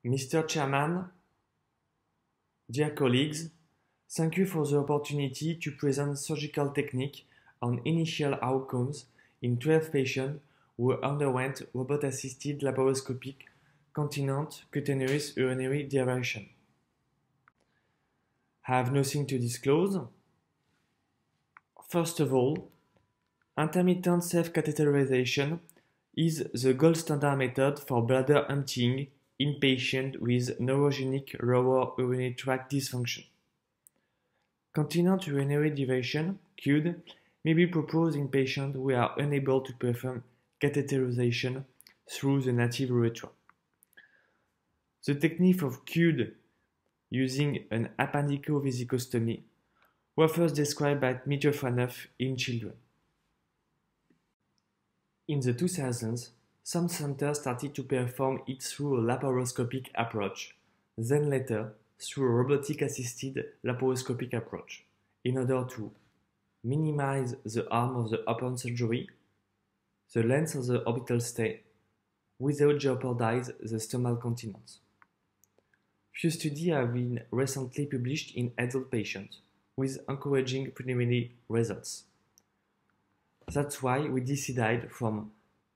Mr. Chairman, dear colleagues, thank you for the opportunity to present surgical technique on initial outcomes in 12 patients who underwent robot-assisted laparoscopic continent cutaneous urinary diversion. I have nothing to disclose. First of all, intermittent self-catheterization is the gold standard method for bladder emptying in patients with neurogenic lower urinary tract dysfunction. Continent urinary diversion, CUD, may be proposed in patients who are unable to perform catheterization through the native urethra. The technique of CUD using an appendicovesicostomy was first described by Mitrofanoff in children. In the 2000s, some centers started to perform it through a laparoscopic approach, then later through a robotic-assisted laparoscopic approach, in order to minimize the harm of the open surgery, the length of the orbital stay, without jeopardizing the stomal continence. Few studies have been recently published in adult patients, with encouraging preliminary results. That's why we decided from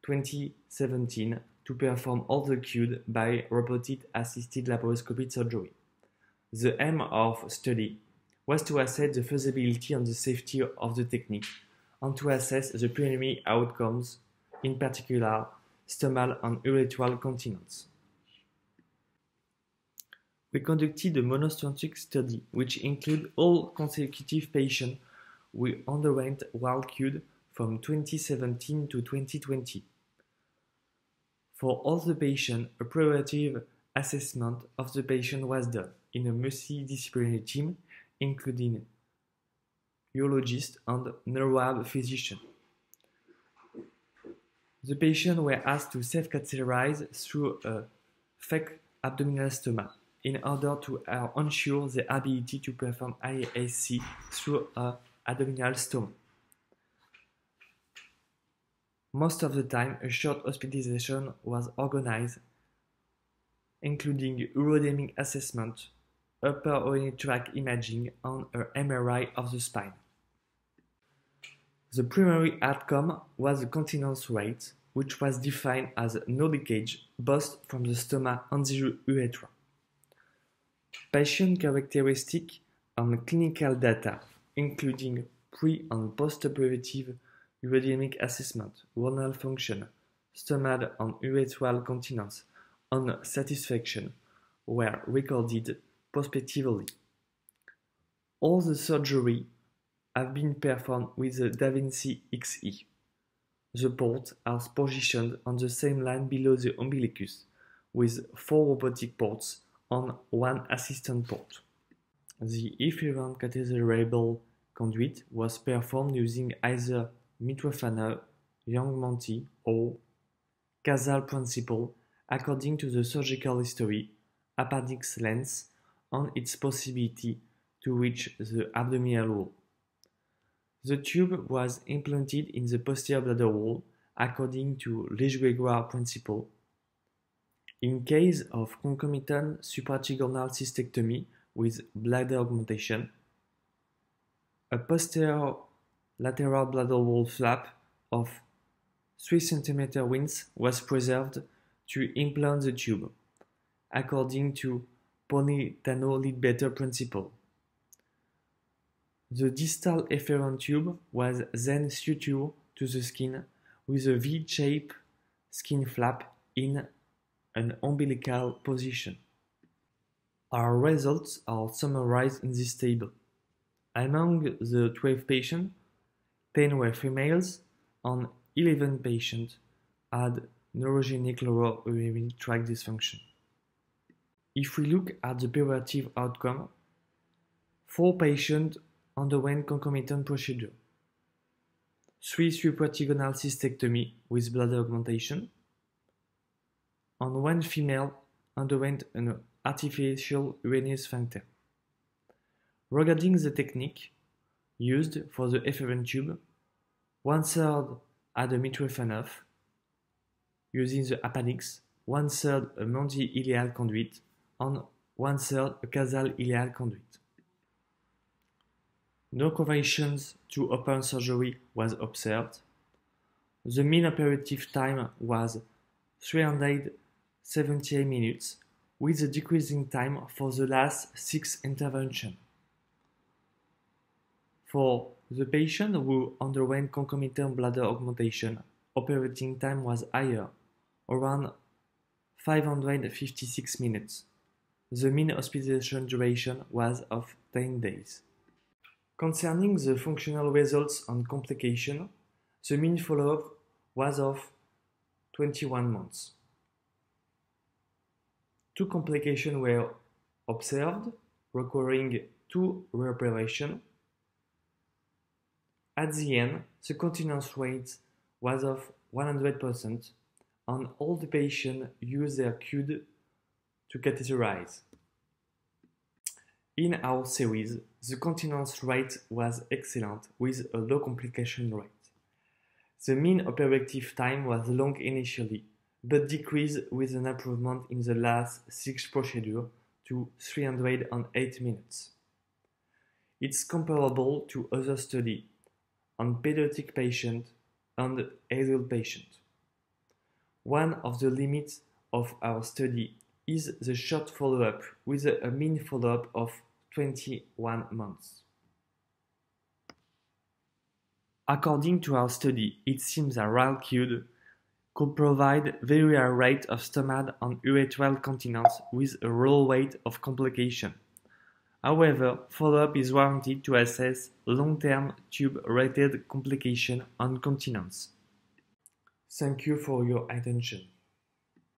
2017 to perform all the CUD by robotic-assisted laparoscopic surgery. The aim of study was to assess the feasibility and the safety of the technique and to assess the preliminary outcomes, in particular stomal and urethral continence. We conducted a monocentric study which included all consecutive patients who underwent WAL CUD from 2017 to 2020. For all the patients, a preoperative assessment of the patient was done in a multidisciplinary team, including urologist and neuro physician. The patients were asked to self-catheterize through a fake abdominal stoma in order to ensure the ability to perform IASC through an abdominal stoma. Most of the time, a short hospitalization was organized, including urodynamic assessment, upper urinary tract imaging, and an MRI of the spine. The primary outcome was the continence rate, which was defined as no leakage both from the stoma and the urethra. Patient characteristics and clinical data, including pre- and post-operative urodynamic assessment, renal function, stomal and urethral continence, and satisfaction, were recorded prospectively. All the surgery have been performed with the Da Vinci Xe. The ports are positioned on the same line below the umbilicus, with 4 robotic ports and 1 assistant port. The efferent catheterable conduit was performed using either Mitrofanoff, Young-Monty, or Casal principle according to the surgical history, appendix length, and its possibility to reach the abdominal wall. The tube was implanted in the posterior bladder wall according to Legge-Gregoire principle. In case of concomitant supratrigonal cystectomy with bladder augmentation, a posterior lateral bladder wall flap of 3 cm width was preserved to implant the tube, according to Politano-Leadbetter principle. The distal efferent tube was then sutured to the skin with a V-shaped skin flap in an umbilical position. Our results are summarized in this table. Among the 12 patients, 10 were females and 11 patients had neurogenic lower urinary tract dysfunction. If we look at the perioperative outcome, 4 patients underwent concomitant procedure. 3 supratrigonal cystectomy with bladder augmentation, and 1 female underwent an artificial urinary sphincter. Regarding the technique used for the efferent tube, 1/3 had a Mitrofanoff using the appendix, 1/3 a mondi-ileal conduit and 1/3 a casal-ileal conduit. No correlations to open surgery was observed. The mean operative time was 378 minutes, with a decreasing time for the last 6 interventions. For the patient who underwent concomitant bladder augmentation, operating time was higher, around 556 minutes. The mean hospitalization duration was of 10 days. Concerning the functional results and complications, the mean follow-up was of 21 months. 2 complications were observed, requiring 2 reoperations. At the end, the continence rate was of 100%, and all the patients used their CUD to catheterize. In our series, the continence rate was excellent with a low complication rate. The mean operative time was long initially, but decreased with an improvement in the last 6 procedures to 308 minutes. It's comparable to other studies on pediatric patients and adult patients. One of the limits of our study is the short follow-up with a mean follow-up of 21 months. According to our study, it seems that RAL-CUD could provide very high rate of stomach and urethral continence with a low rate of complication. However, follow-up is warranted to assess long-term tube-related complication and continence. Thank you for your attention.